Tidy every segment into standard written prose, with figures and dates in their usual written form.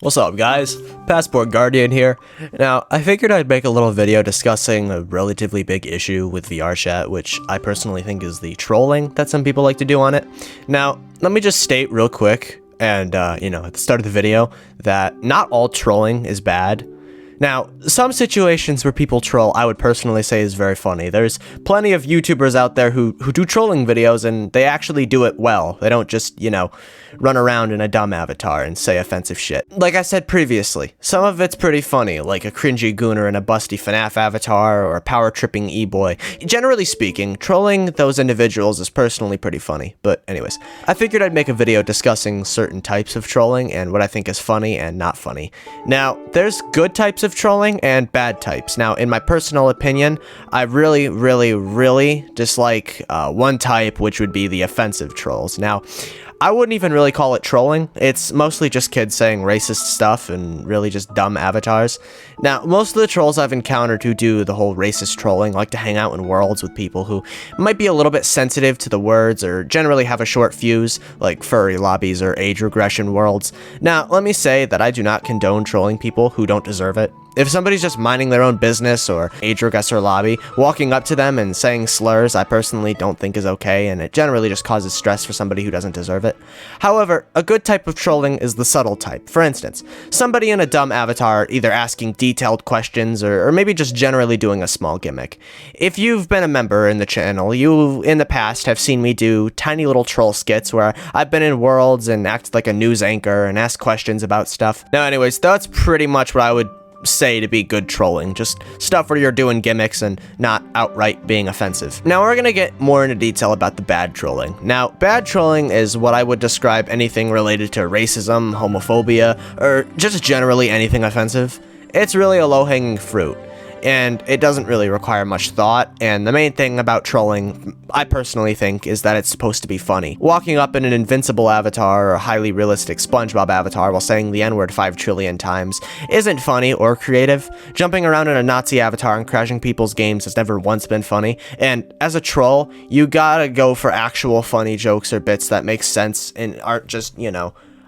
What's up, guys? Passport Guardian here. Now, I figured I'd make a little video discussing a relatively big issue with vrchat, which I personally think is the trolling that some people like to do on it. Now, let me just state real quick, and, at the start of the video, that not all trolling is bad. Now, some situations where people troll, I would personally say is very funny. There's plenty of YouTubers out there who do trolling videos, and they actually do it well. They don't just, run around in a dumb avatar and say offensive shit. Like I said previously, some of it's pretty funny, like a cringy gooner in a busty FNAF avatar or a power-tripping e-boy. Generally speaking, trolling those individuals is personally pretty funny. But anyways, I figured I'd make a video discussing certain types of trolling and what I think is funny and not funny. Now, there's good types of trolling and bad types. Now, in my personal opinion, I really dislike one type, which would be the offensive trolls. Now, I wouldn't even really call it trolling. It's mostly just kids saying racist stuff and really just dumb avatars. Now, most of the trolls I've encountered who do the whole racist trolling like to hang out in worlds with people who might be a little bit sensitive to the words or generally have a short fuse, like furry lobbies or age regression worlds. Now, let me say that I do not condone trolling people who don't deserve it. If somebody's just minding their own business or age regressor lobby, walking up to them and saying slurs, I personally don't think is okay, and it generally just causes stress for somebody who doesn't deserve it. However, a good type of trolling is the subtle type. For instance, somebody in a dumb avatar either asking detailed questions or maybe just generally doing a small gimmick. If you've been a member in the channel, you in the past have seen me do tiny little troll skits where I've been in worlds and acted like a news anchor and asked questions about stuff. Now anyways, that's pretty much what I would say to be good trolling, just stuff where you're doing gimmicks and not outright being offensive. Now we're gonna get more into detail about the bad trolling. Now, bad trolling is what I would describe anything related to racism, homophobia, or just generally anything offensive. It's really a low-hanging fruit, and it doesn't really require much thought, and the main thing about trolling, I personally think, is that it's supposed to be funny. Walking up in an invincible avatar or a highly realistic SpongeBob avatar while saying the N-word 5 trillion times isn't funny or creative. Jumping around in a Nazi avatar and crashing people's games has never once been funny, and as a troll, you gotta go for actual funny jokes or bits that make sense and aren't just,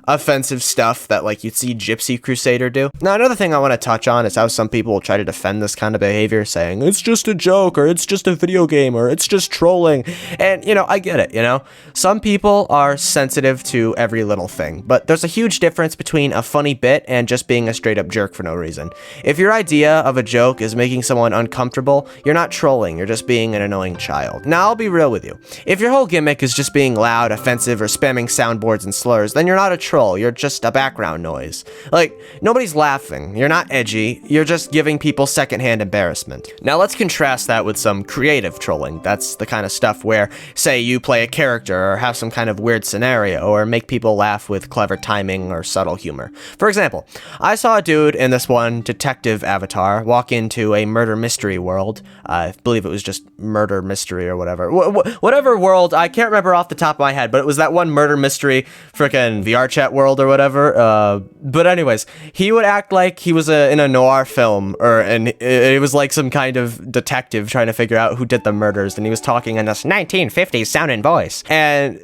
offensive stuff that like you'd see Gypsy Crusader do. Now another thing I want to touch on is how some people will try to defend this kind of behavior saying it's just a joke or it's just a video game or it's just trolling, and I get it. Some people are sensitive to every little thing, but there's a huge difference between a funny bit and just being a straight up jerk for no reason. If your idea of a joke is making someone uncomfortable, you're not trolling, you're just being an annoying child. Now I'll be real with you, if your whole gimmick is just being loud, offensive, or spamming soundboards and slurs, then you're not a troll. You're just a background noise. Like, nobody's laughing. You're not edgy. You're just giving people secondhand embarrassment. Now let's contrast that with some creative trolling. That's the kind of stuff where, say, you play a character or have some kind of weird scenario or make people laugh with clever timing or subtle humor. For example, I saw a dude in this one detective avatar walk into a murder mystery world. I believe it was just murder mystery or whatever. Whatever world, I can't remember off the top of my head, but it was that one murder mystery frickin' vrchat world or whatever. But anyways, he would act like he was in a noir film, and it was like some kind of detective trying to figure out who did the murders, and he was talking in this 1950s sounding voice, and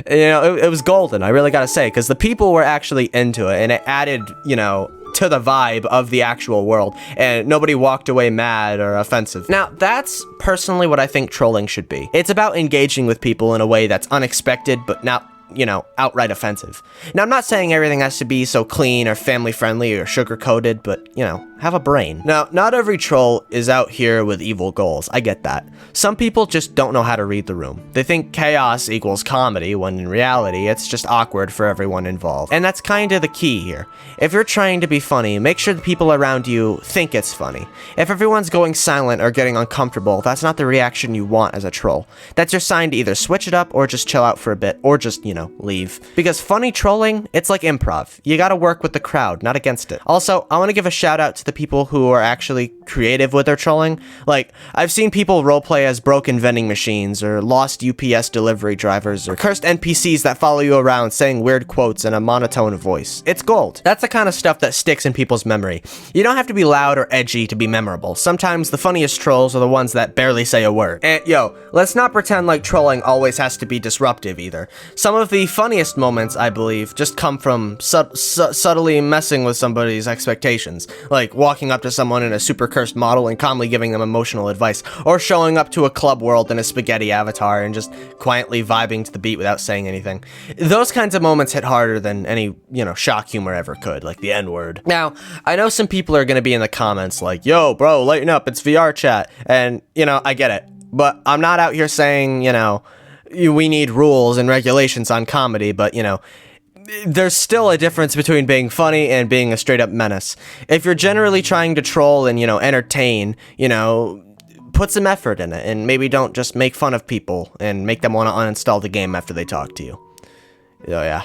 it was golden, I really gotta say, because the people were actually into it, and it added to the vibe of the actual world, and nobody walked away mad or offensive. Now, that's personally what I think trolling should be. It's about engaging with people in a way that's unexpected, but not outright offensive. Now, I'm not saying everything has to be so clean or family friendly or sugar coated, but, have a brain. Now, not every troll is out here with evil goals. I get that. Some people just don't know how to read the room. They think chaos equals comedy, when in reality, it's just awkward for everyone involved. And that's kind of the key here. If you're trying to be funny, make sure the people around you think it's funny. If everyone's going silent or getting uncomfortable, that's not the reaction you want as a troll. That's your sign to either switch it up or just chill out for a bit, or just, leave. Because funny trolling, it's like improv. You gotta work with the crowd, not against it. Also, I want to give a shout out to the people who are actually creative with their trolling. Like, I've seen people roleplay as broken vending machines, or lost UPS delivery drivers, or cursed NPCs that follow you around saying weird quotes in a monotone voice. It's gold. That's the kind of stuff that sticks in people's memory. You don't have to be loud or edgy to be memorable. Sometimes the funniest trolls are the ones that barely say a word. And yo, let's not pretend like trolling always has to be disruptive either. Some of the funniest moments, I believe, just come from subtly messing with somebody's expectations, like walking up to someone in a super cursed model and calmly giving them emotional advice, or showing up to a club world in a spaghetti avatar and just quietly vibing to the beat without saying anything. Those kinds of moments hit harder than any, shock humor ever could, like the N-word. Now, I know some people are gonna be in the comments like, yo, bro, lighten up, it's VR chat, and, I get it, but I'm not out here saying, we need rules and regulations on comedy, but, there's still a difference between being funny and being a straight up menace. If you're generally trying to troll and, entertain, put some effort in it, and maybe don't just make fun of people and make them want to uninstall the game after they talk to you. Oh, yeah.